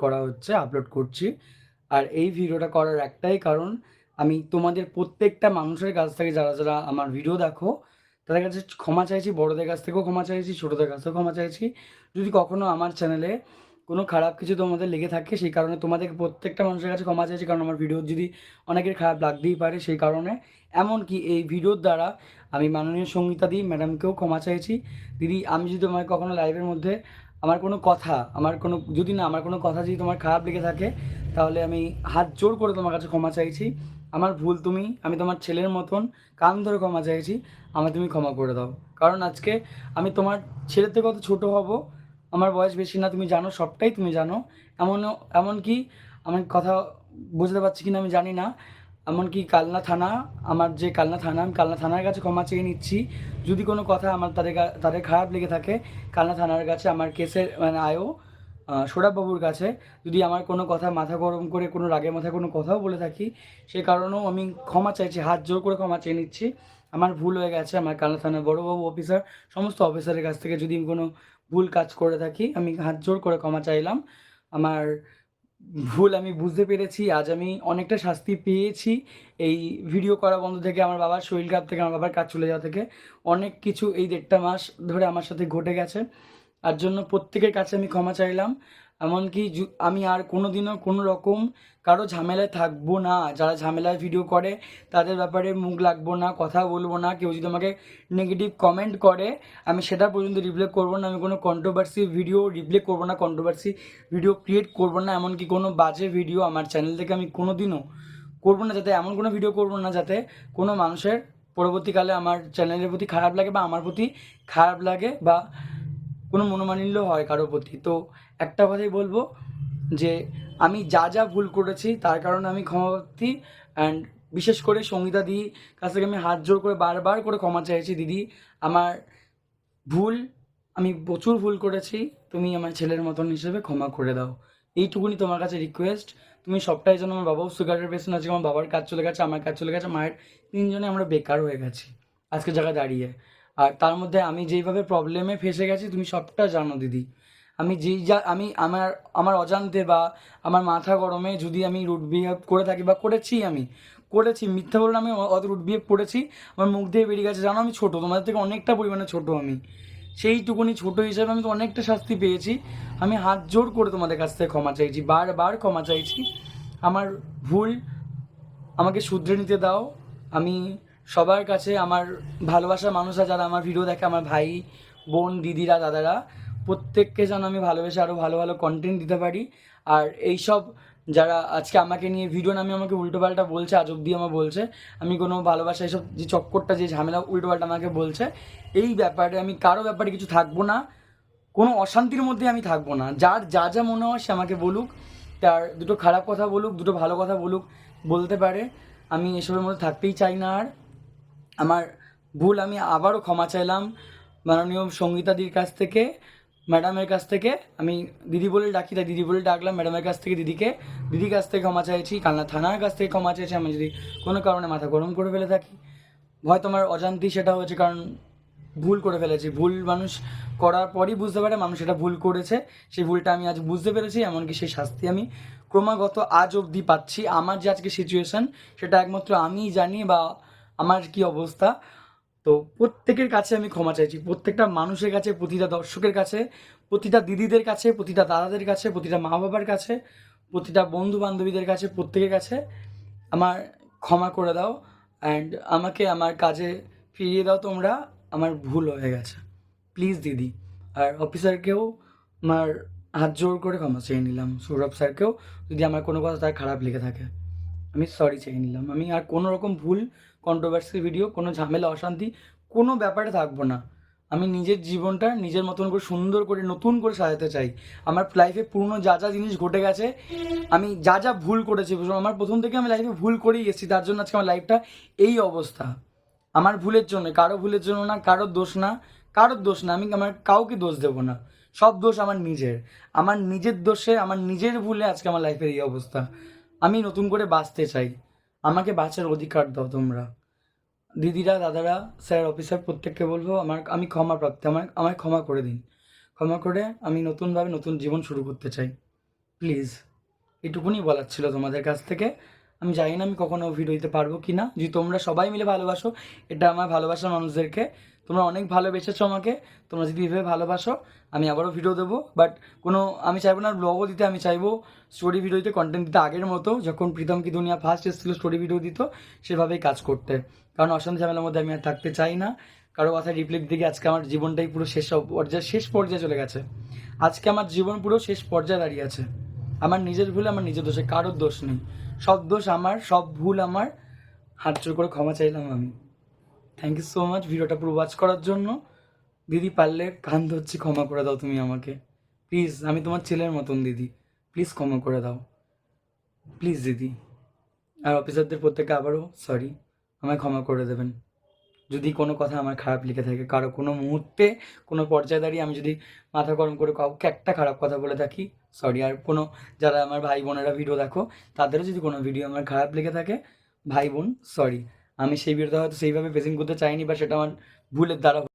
করা হচ্ছে, আপলোড করছি। আর এই ভিডিওটা করার একটাই কারণ, আমি তোমাদের প্রত্যেকটা মানুষের কাছ থেকে যারা আমার ভিডিও দেখো, তাদের কাছে ক্ষমা চাইছি, বড়দের কাছ থেকেও ক্ষমা চাইছি, ছোটদের কাছ থেকেও ক্ষমা চাইছি। যদি কখনো আমার চ্যানেলে কোনো খারাপ কিছু তোমাদের লেগে থাকে, সেই কারণে তোমাদের প্রত্যেকটা মানুষের কাছে ক্ষমা চাইছি, কারণ আমার ভিডিও যদি অনেকের খারাপ লাগতেই পারে সেই কারণে। এমনকি এই ভিডিওর দ্বারা আমি মাননীয় সঙ্গীতাদি ম্যাডামকেও ক্ষমা চাইছি। দিদি, আমি যদি তোমাকে কখনো লাইভের মধ্যে আমার কোনো কথা, আমার কোনো কথা যদি তোমার খারাপ লেগে থাকে, তাহলে আমি হাত জোর করে তোমার কাছে ক্ষমা চাইছি। আমার ভুল, আমি তোমার ছেলের মতন কান ধরে ক্ষমা চাইছি, আমায় তুমি ক্ষমা করে দাও। কারণ আজকে আমি তোমার ছেলের থেকে কত ছোটো হব, আমার বয়স বেশি না, তুমি জানো, সবটাই তুমি জানো। এমনকি আমি কথা বুঝতে পারছি কিনা আমি জানি না, এমনকি কালনা থানা, আমি কালনা থানার কাছে ক্ষমা চেয়ে নিচ্ছি। যদি কোনো কথা আমার তাদের খারাপ লেগে থাকে, কালনা থানার কাছে আমার কেসের মানে সৌরভবাবুর কাছে যদি আমার কোনো কথা মাথা গরম করে কোনো রাগের মাথায় কোনো কথাও বলে থাকি, সে কারণেও আমি ক্ষমা চাইছি, হাত জোর করে ক্ষমা চেয়ে নিচ্ছি। আমার ভুল হয়ে গেছে, আমার কালনা থানার বড়োবাবু অফিসার, সমস্ত অফিসারের কাছ থেকে যদি আমি কোনো ভুল কাজ করে থাকি, আমি হাত জোর করে ক্ষমা চাইলাম। আমার ভুল আমি বুঝতে পেরেছি, আজ আমি অনেকটা শাস্তি পেয়েছি এই ভিডিও করা বন্ধ থেকে, আমার বাবার শরীর খারাপ থেকে, আমার বাবার কাজ চলে যাওয়া থেকে। অনেক কিছু এই 1.5 মাস ধরে আমার সাথে ঘটে গেছে, তার জন্য প্রত্যেকের কাছে আমি ক্ষমা চাইলাম। এমনকি আমি আর কোনো দিনও কোনো রকম কারো ঝামেলায় থাকবো না। যারা ঝামেলায় ভিডিও করে তাদের ব্যাপারে মুখ লাগবো না, কথা বলবো না। কেউ যদি আমাকে নেগেটিভ কমেন্ট করে, আমি সেটা পর্যন্ত রিপ্লে করবো না। আমি কোনো কন্ট্রোভার্সি ভিডিও রিপ্লে করবো না, কন্ট্রোভার্সি ভিডিও ক্রিয়েট করবো না। এমনকি কোনো বাজে ভিডিও আমার চ্যানেল থেকে আমি কোনো দিনও করবো না, যাতে এমন কোনো ভিডিও করবো না যাতে কোনো মানুষের পরবর্তীকালে আমার চ্যানেলের প্রতি খারাপ লাগে বা আমার প্রতি খারাপ লাগে বা কোনো মনোমালিন্য হয় কারোর প্রতি। তো একটা কথাই বলবো যে আমি যা ভুল করেছি তার কারণে আমি ক্ষমাপ্রার্থী। অ্যান্ড বিশেষ করে সঙ্গীতা দিদির কাছ থেকে আমি হাত জোর করে বারবার করে ক্ষমা চাইছি। দিদি, আমার ভুল, আমি প্রচুর ভুল করেছি, তুমি আমার ছেলের মতন হিসেবে ক্ষমা করে দাও। এইটুকুনি তোমার কাছে রিকোয়েস্ট। তুমি সবটাই যেন, আমার বাবাও সুগারের পেশেন্ট আছে, আমার বাবার কাজ চলে গেছে, আমার কাজ চলে গেছে, মায়ের, তিনজনে আমরা বেকার হয়ে গেছি আজকে জায়গায় দাঁড়িয়ে। আর তার মধ্যে আমি যেইভাবে প্রবলেমে ফেসে গেছি তুমি সবটা জানো দিদি। আমি যেই যা আমি আমার আমার অজান্তে বা আমার মাথা গরমে যদি আমি রুড বিহেভ করে থাকি বা করেছি, মিথ্যা বললে আমি অত রুড বিহেভ করেছি, আমার মুখ দিয়ে বেরিয়ে গেছে। জানো আমি ছোটো, তোমাদের থেকে অনেকটা পরিমাণে ছোটো আমি, সেইটুকুনি ছোটো হিসাবে আমি তো অনেকটা শাস্তি পেয়েছি। আমি হাত জোর করে তোমাদের কাছ থেকে ক্ষমা চাইছি, বারবার ক্ষমা চাইছি। আমার ভুল আমাকে শুধরে নিতে দাও। আমি সবার কাছে, আমার ভালোবাসার মানুষরা যারা আমার ভিডিও দেখে, আমার ভাই, বোন, দিদিরা, দাদারা, প্রত্যেককে যেন আমি ভালোবেসে আরও ভালো ভালো কন্টেন্ট দিতে পারি। আর এইসব যারা আজকে আমাকে নিয়ে ভিডিও নামিয়ে আমাকে উল্টোপাল্টা বলছে, আজ অব্দি আমার বলছে আমি কোনো ভালোবাসা, এইসব যে চক্করটা, যে ঝামেলা উল্টোপাল্টা আমাকে বলছে, এই ব্যাপারে আমি কারো ব্যাপারে কিছু থাকবো না, কোনো অশান্তির মধ্যে আমি থাকবো না। যার যা মনে হয় সে আমাকে বলুক, তার দুটো খারাপ কথা বলুক, দুটো ভালো কথা বলুক, বলতে পারে। আমি এসবের মধ্যে থাকতেই চাই না আর। আমার ভুল আমি আবারও ক্ষমা চাইলাম মাননীয় সঙ্গীতাদির কাছ থেকে, ম্যাডামের কাছ থেকে। আমি দিদি বলে ডাকি, তাই দিদি বলে ডাকলাম। ম্যাডামের কাছ থেকে দিদির কাছ থেকে ক্ষমা চাইছি, কালনা থানার কাছ থেকে ক্ষমা চাইছি আমি যদি কোনো কারণে মাথা গরম করে ফেলে থাকি। হয়তো আমার অজান্তেই সেটা হয়েছে, কারণ ভুল করে ফেলেছি। ভুল মানুষ করার পরই বুঝতে পারে মানুষ এটা ভুল করেছে। সেই ভুলটা আমি আজ বুঝতে পেরেছি, এমনকি সেই শাস্তি আমি ক্রমাগত আজ অবধি পাচ্ছি। আমার যে আজকে সিচুয়েশান, সেটা একমাত্র আমিই জানি, বা আমার কি অবস্থা। তো প্রত্যেকের কাছে আমি ক্ষমা চাইছি, প্রত্যেকটা মানুষের কাছে, প্রতিটা দর্শকের কাছে, প্রতিটা দিদিদের কাছে, প্রতিটা দাদাদের কাছে, প্রতিটা মা বাবার কাছে, প্রতিটা বন্ধু বান্ধবীদের কাছে, প্রত্যেকের কাছে আমার ক্ষমা করে দাও। অ্যান্ড আমাকে আমার কাজে ফিরিয়ে দাও তোমরা। আমার ভুল হয়ে গেছে, প্লিজ দিদি। আর অফিসারকেও আমার হাত জোর করে ক্ষমা চেয়ে নিলাম, সৌরভ স্যারকেও, যদি আমার কোনো কথা তার খারাপ লেগে থাকে, আমি সরি চেয়ে নিলাম। আমি আর কোনো রকম ভুল, কন্ট্রোভার্সি ভিডিও, কোনো ঝামেলা, অশান্তি, কোনো ব্যাপারে থাকবো না। আমি নিজের জীবনটা নিজের মতন করে সুন্দর করে নতুন করে সাজাতে চাই। আমার লাইফে পুরনো যা জিনিস ঘটে গেছে, আমি যা ভুল করেছি, আমার প্রথম থেকে আমি লাইফে ভুল করেই এসেছি, তার জন্য আজকে আমার লাইফটা এই অবস্থা। আমার ভুলের জন্য, কারো ভুলের জন্য না, কারোর দোষ না। আমি আমার কাউকে দোষ দেবো না, সব দোষ আমার নিজের। আমার নিজের দোষে, আমার নিজের ভুলে আজকে আমার লাইফের এই অবস্থা। আমি নতুন করে বাঁচতে চাই, আমাকে বাঁচার অধিকার দাও তোমরা। দিদিরা, দাদারা, স্যার, অফিসার, প্রত্যেককে বলবো আমি ক্ষমা প্রাপ্তি, আমায় ক্ষমা করে দিন। ক্ষমা করে আমি নতুনভাবে নতুন জীবন শুরু করতে চাই। প্লিজ এটুকুনি বলার ছিল তোমাদের কাছ থেকে। আমি জানি না আমি কখনো ভিডিও দিতে পারবো কি না। যদি তোমরা সবাই মিলে ভালোবাসো, এটা আমার ভালোবাসার মানুষদেরকে, তোমরা অনেক ভালোবেসেছো আমাকে, তোমরা যদি এভাবে ভালোবাসো আমি আবারও ভিডিও দেবো। বাট কোনো আমি চাইবো না ব্লগও দিতে, আমি চাইবো স্টোরি ভিডিও দিতে, কন্টেন্ট দিতে আগের মতো যখন প্রীতম কি দুনিয়া ফার্স্ট এসেছিলো স্টোরি ভিডিও দিত সেভাবেই কাজ করতে। কারণ অশান্তি ঝামেলার মধ্যে আমি আর থাকতে চাই না। কারো কথায় রিপ্লাই দিকে আজকে আমার জীবনটাই পুরো শেষ পর্যায়ে চলে গেছে। আজকে আমার জীবন পুরো শেষ পর্যায়ে দাঁড়িয়ে আছে। আমার নিজের ভুলে, আমার নিজের দোষে, কারোর দোষ নেই। সব দোষ আমার, সব ভুল আমার। হাত জোর করে ক্ষমা চাইলাম আমি। থ্যাংক ইউ সো মাচ ভিডিওটা পুরো ওয়াচ করার জন্য। দিদি পারলে কান ধরছি, ক্ষমা করে দাও তুমি আমাকে প্লিজ। আমি তোমার ছেলের মতন দিদি, প্লিজ ক্ষমা করে দাও প্লিজ দিদি। আর অফিসারদের প্রত্যেককে আবারও সরি, আমায় ক্ষমা করে দেবেন যদি কোনো কথা আমার খারাপ লিখে থাকে, কারো কোনো মুহূর্তে কোনো পর্যায়ে দাঁড়িয়ে আমি যদি মাথা গরম করে কাউকে একটা খারাপ কথা বলে থাকি, সরি। আর কোনো যারা আমার ভাই বোনেরা ভিডিও দেখো তাদেরও যদি কোনো ভিডিও আমার খারাপ লেগে থাকে, ভাই বোন সরি। আমি সেই ভিডিওটা হয়তো সেইভাবে প্রেজেন্ট করতে চাইনি বা সেটা আমার ভুলের দ্বারা